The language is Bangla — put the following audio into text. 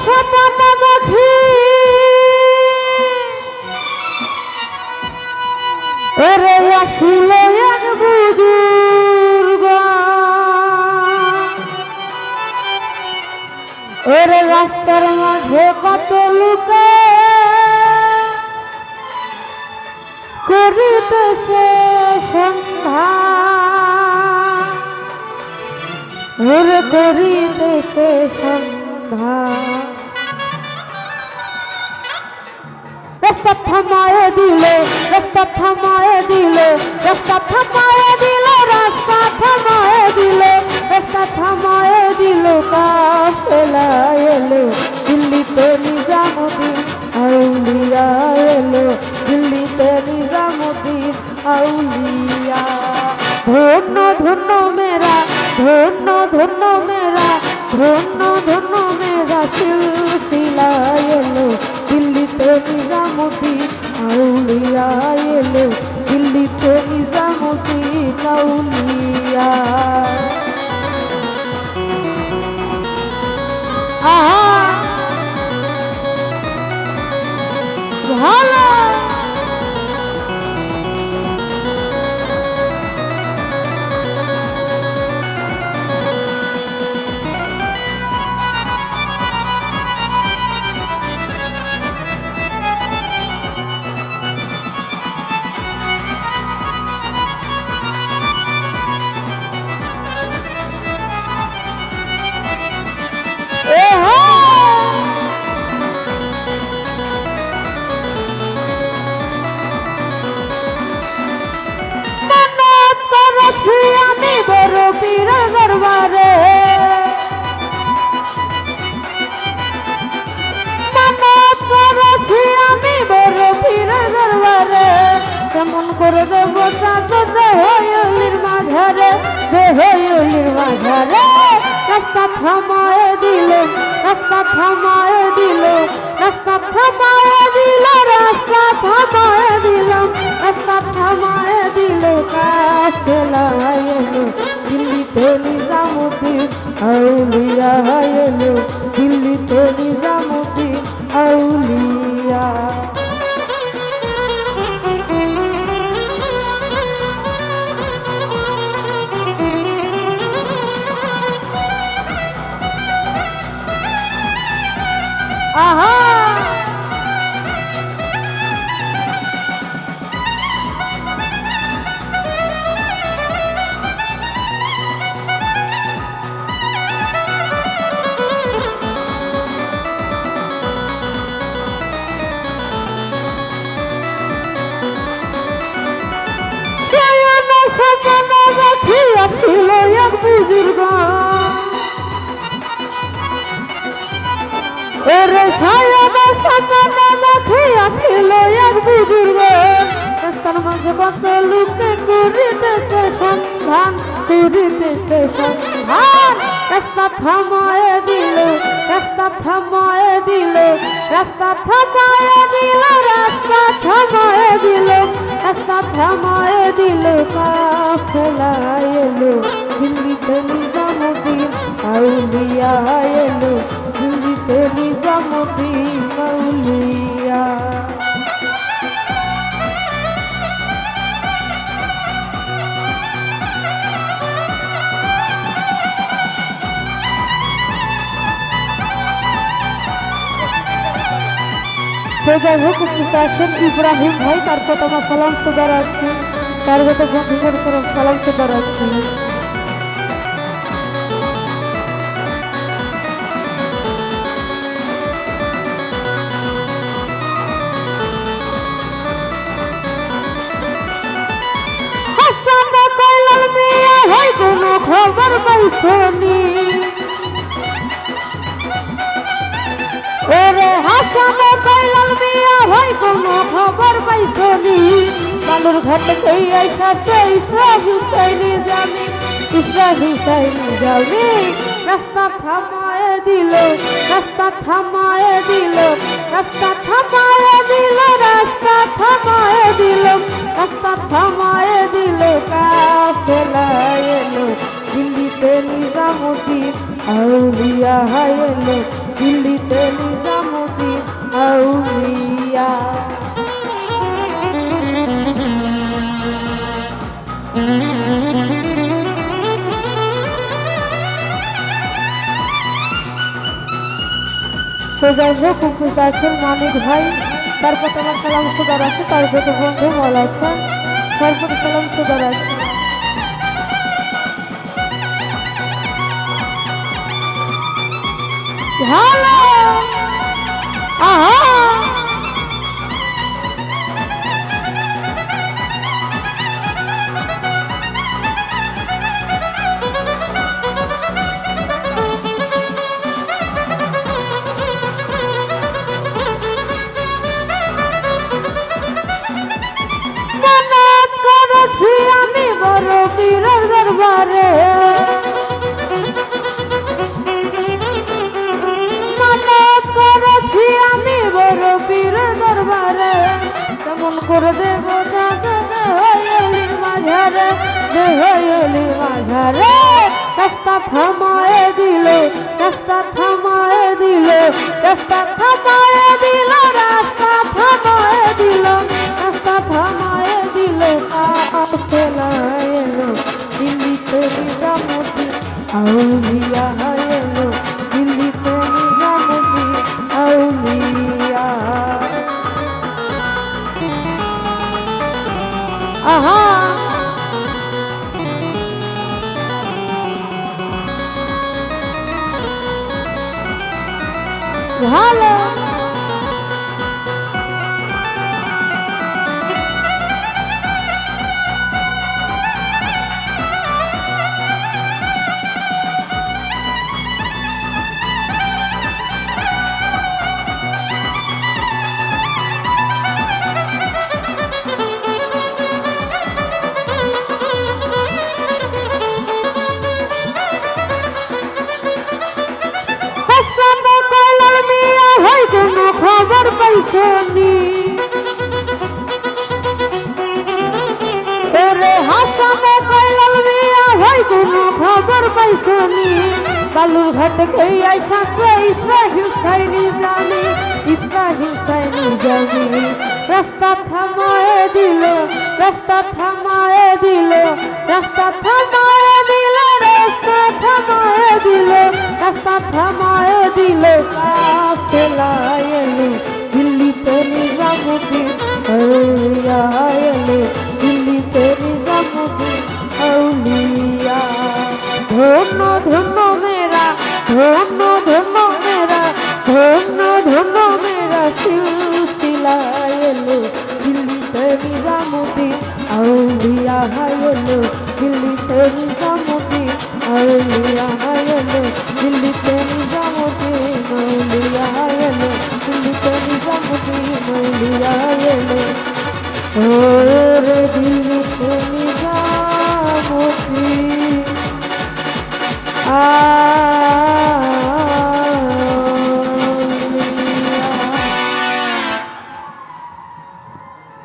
স্বপন দেখি ওরে আসিল এক বুজুর্গ ওরে রাস্তার মাঝে কত লোকে করিতেছে সন্ধ্যা ওরে করিতেছে সন্ধ্যা রাস্তা থামায়ে দিল রাস্তা থামায়ে দিল রাস্তা থামায়ে দিল রাস্তা থামায়ে দিল রাস্তা থামায়ে দিল কাফেলা এলো দিল্লিতে নিজামুদ্দিন আউলিয়া এলো দিল্লিতে নিজামুদ্দিন আউলিয়া ধন্য ধন্য মেরা ধন্য ধন্য মেরা ধন্য ধন্য মেরা সিলসিলা এলো দিল্লিতে নিজামুদ্দিন আউলিয়া এলো দিল্লিতে নিজামুদ্দিন আউলিয়া আহা ভালো আমি বড় পীর দরবারে মানত করেছি আমি বড় পীর দরবারে কেমন করে দেব দেহলির মাঝারে দেহলির মাঝারে রাস্তা থামায়ে দিল রাস্তা থামায়ে দিল রাস্তা থামায়ে দিল রাস্তা থামায়ে দিলাম রাস্তা থামায়ে দিল কাফেলা এলো দিল্লিতে নিজামুদ্দিন আউলিয়া এলো দিল্লিতে নিজামুদ্দিন আউলিয়া আহা ছিল এক বুজুর্গ ওরে সায়না সামনে দেখিয়া ছিল এক বুজুর্গ রাস্তার মাঝে কত লোকে করিতেছে সন্ধান করিতেছে সন্ধান রাস্তা থামায়ে দিল রাস্তা থামায়ে দিল রাস্তা থামায়ে দিল রাস্তা থামায়ে দিল রাস্তা থামায়ে দিল কাফেলা এলো দিল্লিতে নিজামুদ্দিন আউলিয়া এলো দিল্লিতে নিজামুদ্দিন আউলিয়া যাই হোক আছেন ইব্রাহিম ভাই তার কথা আমার সালাম তো দাঁড়াচ্ছি তার কথা বন্ধুদের তরফ সালাম তো দাঁড়াচ্ছি কোনো খবর পাইছনি ওরে হাসান কইলাল মিয়া ভাই কোনো খবর পাইছনি বালুর ঘাট কই আইসা সেই সব হুসাইনি জানি ইসরা হুসাইনি জানি রাস্তা থামায়ে দিল রাস্তা থামায়ে দিল রাস্তা থামায়ে দিল রাস্তা থামায়ে দিল রাস্তা থামায়ে দিল কাফেলা এলো দিল্লিতে নিজামুদ্দিন আউলিয়া এলো দিল্লিতে তো যাই হোক উপস্থিত আছেন মানিক ভাই, তারপর তোমার সালাম সুদার আছে, তার যত বন্ধু বল আছেন তারপর সালাম সুদার আছে। হ্যালো আহা আমি বড় বীরের দরবারে মানত করেছি আমি বড় বীরের দরবারে কেমন করে দেব দেহলির মাঝারে দেহলির মাঝারে রাস্তা থামায়ে দিল রাস্তা থামায়ে দিল রাস্তা থামায়ে দিল রাস্তা থামায়ে দিল রাস্তা থামায়ে দিল এলো দিল্লিতে নিজামতি আউলিয়া এলো দিল্লিতে নিজামতি আউলিয়া আহা ভালো খবর পাইছনি ওরে হাসানে কইলাল মিয়া ভাই কোনো খবর পাইছনি বালুর ঘাট কই আইসা ইসরাহিল সাইনি জানি ইসরাহিল সাইনি জানি রাস্তা থামায়ে দিল রাস্তা থামায়ে দিল রাস্তা থামায়ে দিল রাস্তা থামায়ে দিল রাস্তা থামায়ে দিল কাফেলা এলো দিল্লিতে নিজামতি আউলিয়া এলো দিল্লিতে নিজামতি আউলিয়া ধন্য ধন্য মেরা ধন্য ধন্য মেরা ধন্য ধন্য মেরা সিলসিলা এলো দিল্লিতে নিজামতি আউলিয়া এলো দিল্লিতে নিজামতি আউলিয়া এলো দিল্লিতে নিজামতি মৌলিয়া এলো দিল্লিতে নিজামতি মৌলিয়া এলো ওরে দিল্লিতে নিজামতি